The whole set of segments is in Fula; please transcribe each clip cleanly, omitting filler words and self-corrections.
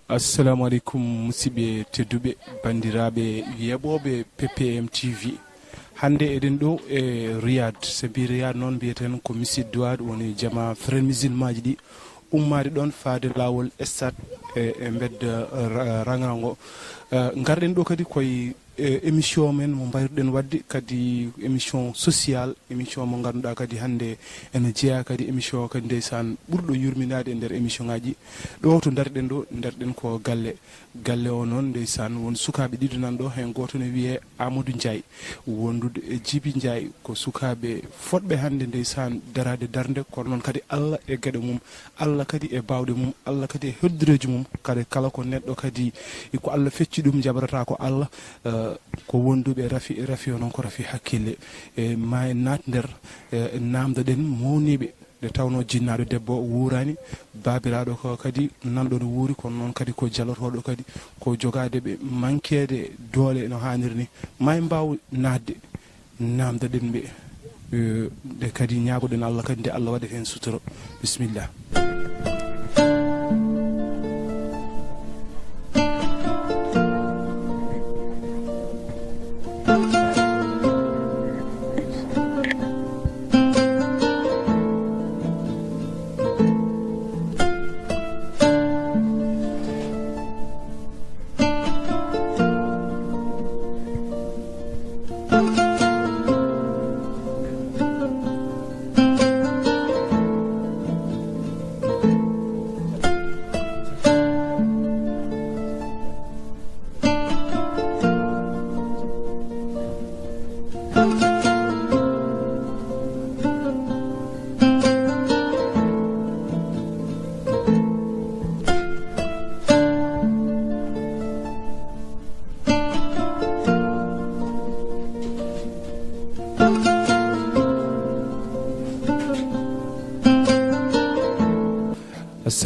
assalamu alaikum musidɓe tedduɓe bandiraɓe yeɓoɓe ppm tv hande eɗen ɗo e riyad so mbi riyad noon mbiyeten ko misid duwad woni jama frère musulman ji ɗi ummade ɗon faade lawol estat e bedda rangango garɗen ɗo kadi koye émission men mo mbayruɗen wadde kadi émission social émission mo ganduɗa kadi hande ene jeeya kadi émission o kadi ndeysan ɓurɗo yurminade e nder émission ngaji ɗo to darɗen ɗo darɗen ko galle o noon ndeysan won sukaɓe ɗiɗo nan ɗo hen goto ne wiye Amadou Ndiaye wondude e Djibi Ndiaye ko sukaɓe fodɓe hande ndeysan darade darde kono noon kadi Allah e gueɗe mum Allah kadi e bawɗe mum Allah kadi e heddireji mum kadi kala ko neɗɗo kadi ko Allah fecci ɗum jaɓrata ko Allah ko wonduɓe rafi o noon ko rafi hakkille e ma en naat nder namdoɗen mawniɓe nde tawno jinnaɗo debbo wurani babiraɗo ko kadi nanɗo no wuuri kono noon kadi ko jalotoɗo kadi ko jogadeɓe manquede doole no hanniri ni ma en mbaw nadde namdoɗen ɓe nde kadi ñagoɗen Allah kadi nde Allah waɗet hen sutoro bisimillah.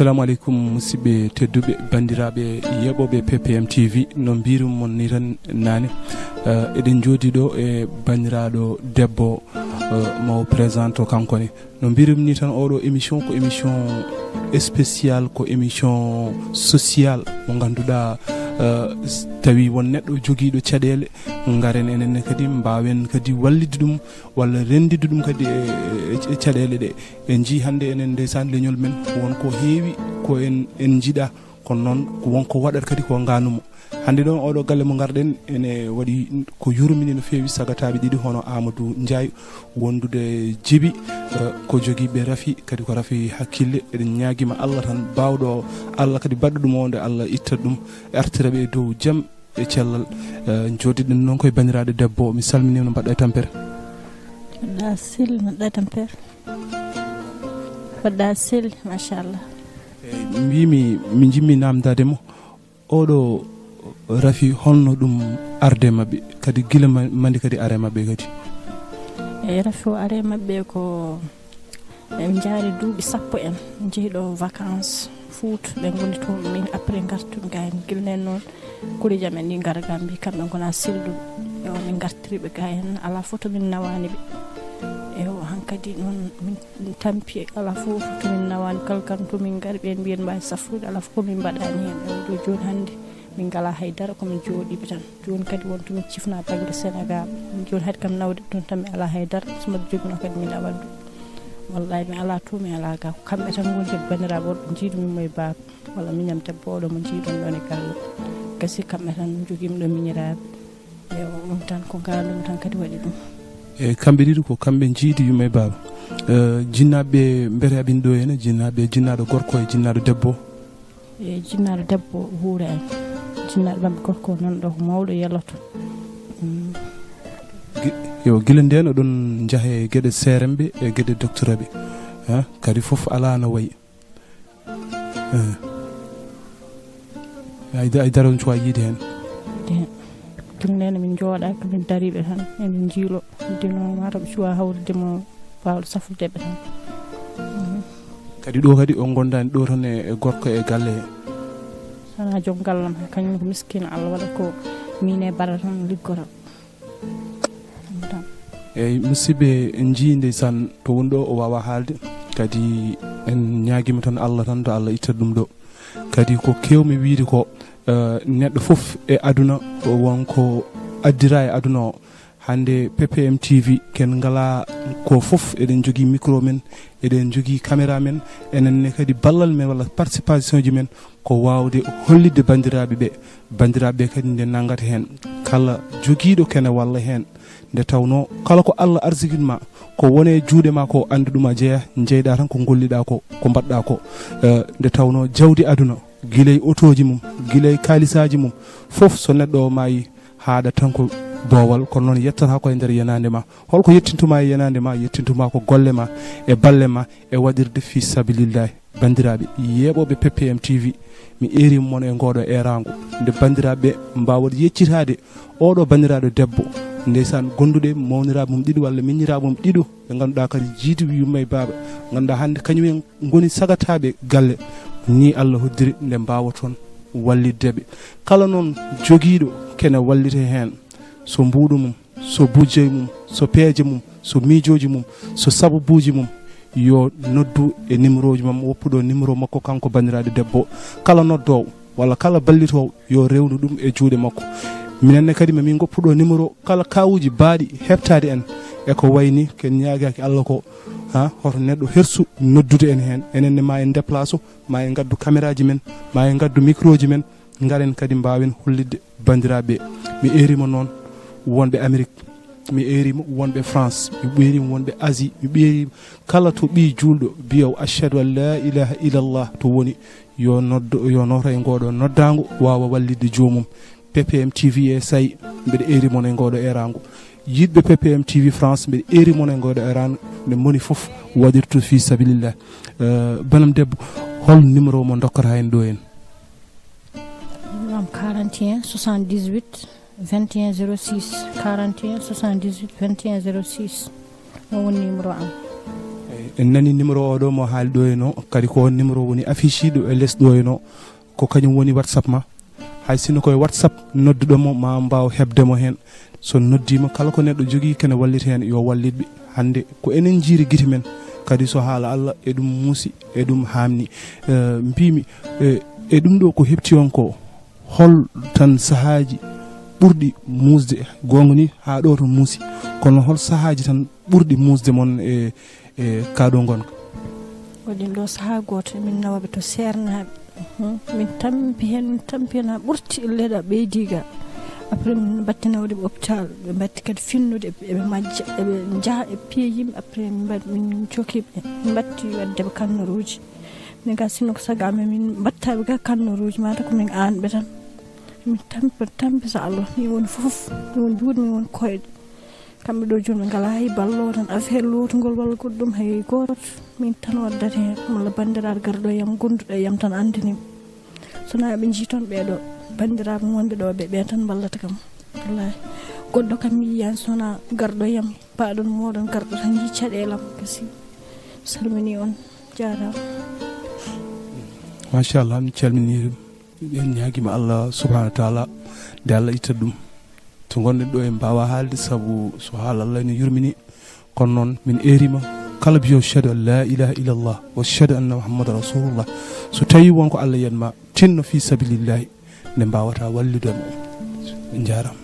assalamu aleykum musidɓe tedduɓe bandiraɓe yeɓoɓe ppm tv no mbirum mon ni tan nane eɗen joodi ɗo e bandiraɗo debbo mawo présente o kankone no mbirum ni tan oɗo émission ko émission spécial ko émission social mo ganduɗa tawi won neɗɗo joguiɗo caɗele garen enen kadi mbawen kadi wallide ɗum walla rendide ɗum kadi e caɗele ɗe en jii hande enen ndeysan leñol men wonko heewi ko en jiiɗa kono noon wonko waɗat kadi ko ganumo hande ɗon oɗo galle mo garɗen ene waɗi ko yurmini no fewi sagataɓe ɗiɗi hono Amadou Ndiaye wondude Djibi ko joguiɓe rafi kadi ko rafi hakkille eɗen ñaguima Allah tan bawɗo Allah kadi baɗɗo ɗum o nde Allah itta ɗum artiraɓe e dow jaam e cellal jodiɗen noon koye bandiraɗo debbo mi salminima no mbaɗɗa e tampere mbaɗɗa selli mbaɗɗa e tampere mbaɗɗa selli machallah mbimi mi jimmi namdademo oɗo rafi holno ɗum arde mabɓe kadi guila mandi kadi are mabɓe kadi eyi rafi o are mabɓe ko en jaari duuɓi sappo en jeeyiɗo vacance Fout ɓe goni toon min après gartumi gayen guilnen noon kuli jam en ɗi gara gambi kamɓe gona silduɓe e o min gartiriɓe ga hen ala fof tomin nawani ɓe e o hankkadi noon min tampi ala fof tomin nawani kala kam tomin gari ɓen mbiyen mbawi safrude ala fof komin mbaɗani hen ɗo joni hannde min gala haydara komin jooɗiɓe tan joni kadi won tomin cifna banggue Sénégal joni haade kam nawde toon tan mi ala haydara so mbaɗa joguino kadi min awaddu wallahi mi ala to mi ala ga kamɓe tan goni kadi bandiraɓe oɗo jiidumimo e baaba walla miñam debbo oɗo mo jiidon ɗon e galle gasi kamɓe tan joguimi ɗo miñiraɓe e ɗum tan ko gandumi tan kadi waɗi ɗum e kamɓe ɗiɗi ko kamɓe jiidi yumma e baaba jinnaɓe mbereɓin ɗo henne jinnaɗo gorko e jinnaɗo debbo e jinnaɗo debbo huura en jinnaɗo mabɓe gorko nan ɗo ko mawɗo yalloto yo guila nden oɗon jaahe gueɗe seremɓe e gueɗe docteur aɓe kadi foof ala no wayi aydara on cuwa yiide hen guilnene min jooɗaki min dariɓe tan emin jiilo dino mataɓe cuwa hawridemo wawde safrudeɓe tan kadi ɗo kadi o gondani ɗo tan e gorko e galle he sana joom gallam kañum ko miskino Allah waɗa ko min e bara tan liggoto eyyi musidɓe en jii ndeysan to woni ɗo o wawa haalde kadi en ñaguima tan Allah tan to Allah ittata ɗum ɗo kadi ko kewmi wiide ko neɗɗo fof e aduna wonko addira e aduna o hande ppm tv ken ngala ko fof eɗen jogui micro men eɗen jogui caméra men enenne kadi ballal men walla participation ji men ko wawde hollidde bandiraɓe kadi nde nangata hen kala joguiɗo kene walla hen nde tawno kala ko Allah arsikinma ko wone juuɗe ma ko anda ɗum a jeeya jeyɗa tan ko golliɗa ko mbaɗɗa ko nde tawno jawdi aduna guilay otoji mum guilay kalisaji mum fof so neɗɗo o maayi haɗa tan ko boowal kono noon yettata ko e nder yenande ma holko yettintuma e yenande ma yettintuma ko golle ma e balle ma e waɗirde fi sabilillahi bandiraɓe yeɓoɓe ppm tv mi erima moon e ngoɗo erago nde bandiraɓe mbawat yeccitade oɗo bandiraɗo debbo ndeysan gonduɗe mawniraɓe mum ɗiɗo walla miñiraɓe mum ɗiɗo ɓe ganduɗa kadi jiidi yumma e baaba ganduɗa hande kañumen goni sagataɓe galle ni Allah hoddiri nde mbawa toon walliddeɓe kala noon joguiɗo kene wallite hen so mbuɗu mum so budjey mum so peeje mum so miijoji mum so sababuji mum yo noddu e numéro ji mam woppuɗo numéro makko kanko bandiraɗo debbo kala noddowo walla kala ballitowo yo rewnu ɗum e juuɗe makko minenne kadi mamin goppuɗo numéro kala kawuji baaɗi heɓtade en eko wayni ken ñaagaki Allah ko hoto neɗɗo hersu noddude en hen enenne ma en déplace ma en gaddu caméra ji men ma en gaddu micro ji men garen kadi mbawen hollidde bandiraɓe mi erima noon wonɓe Amérique mi erima wonɓe France mi ɓerima wonɓe Asie mi ɓerima kala to ɓi julɗo biyaw ashhadu an la ilaha illallah to woni yo noddo yo noto e ngoɗo noddago wawa wallidde jomum ppm tv e sayi mbeɗa erimon e ngoɗo erago yiɗɓe ppm tv France mbeɗa erimon e ngoɗo erago nde moni foof waɗirtu fi sabilillah banam debbo hol numéro mo dokkata hen ɗo en 41 78 21 06 41 78 21 06 o woni numéro am en nani numéro oɗo mo haali ɗo en o kadi ko on numéro woni affiche ɗo e less ɗo en o ko kañum woni whatsapp ma hay sinno koye whatsapp nodduɗomo ma mbaw hebdemo hen so noddima kala ko neɗɗo jogui kene wallita hen yo wallitɓe hande ko enen jiiri guite men kadi so haala Allah e ɗum muusi e ɗum hamni mbimi e ɗum ɗo ko hepti on ko hol tan sahaji ɓurɗi musde gonga ni ha ɗo to muusi kono hol sahaji tan ɓurɗi musde moon e kaɗo gonka waɗin ɗo saaha goto min nawaɓe to sernaɓe min tampi hen ha ɓurti leeɗa ɓeydiga après min battinawde ɓe hôpital ɓe batti kadi finnude eɓe majja eɓe jaaha e piye yimɓe après min cokiɓe min batti waddeɓe kannoruji min ga sinno ko sagame min battaɓe ga kannoruji mata ko min anɓe tan min tampi so Allah mi woni foof mi woni juuɗe mi woni koyɗe kamɓe ɗo joni ɓe ngala hay ballo tan affaire lotugol walla goɗɗum hay goto min tan waddata hen walla bandiraɗo garɗo yam gonduɗo yam tan andinima sona ɓe jii toon ɓeɗo bandiraɓe wonɓe ɗo ɓe tan ballata kam wallahi goɗɗo kam mi yiyani sona garɗo yam paɗon moɗon garɗo tan jii caɗelam kasi salmini on jarama machallah mi calmini en ñaguima Allah subhanahu wa taala nde Allah itta ɗum to gonɗen ɗo en mbawa haalde saabu so haala Allah ne yurmini kono noon min erima kala biyo shahadu an la ilaha illallah wa shahadu anna muhammadan rasulullah so tawi wonko Allah yanma tinno fi sabilillahi nde mbawata wallidemo en jarama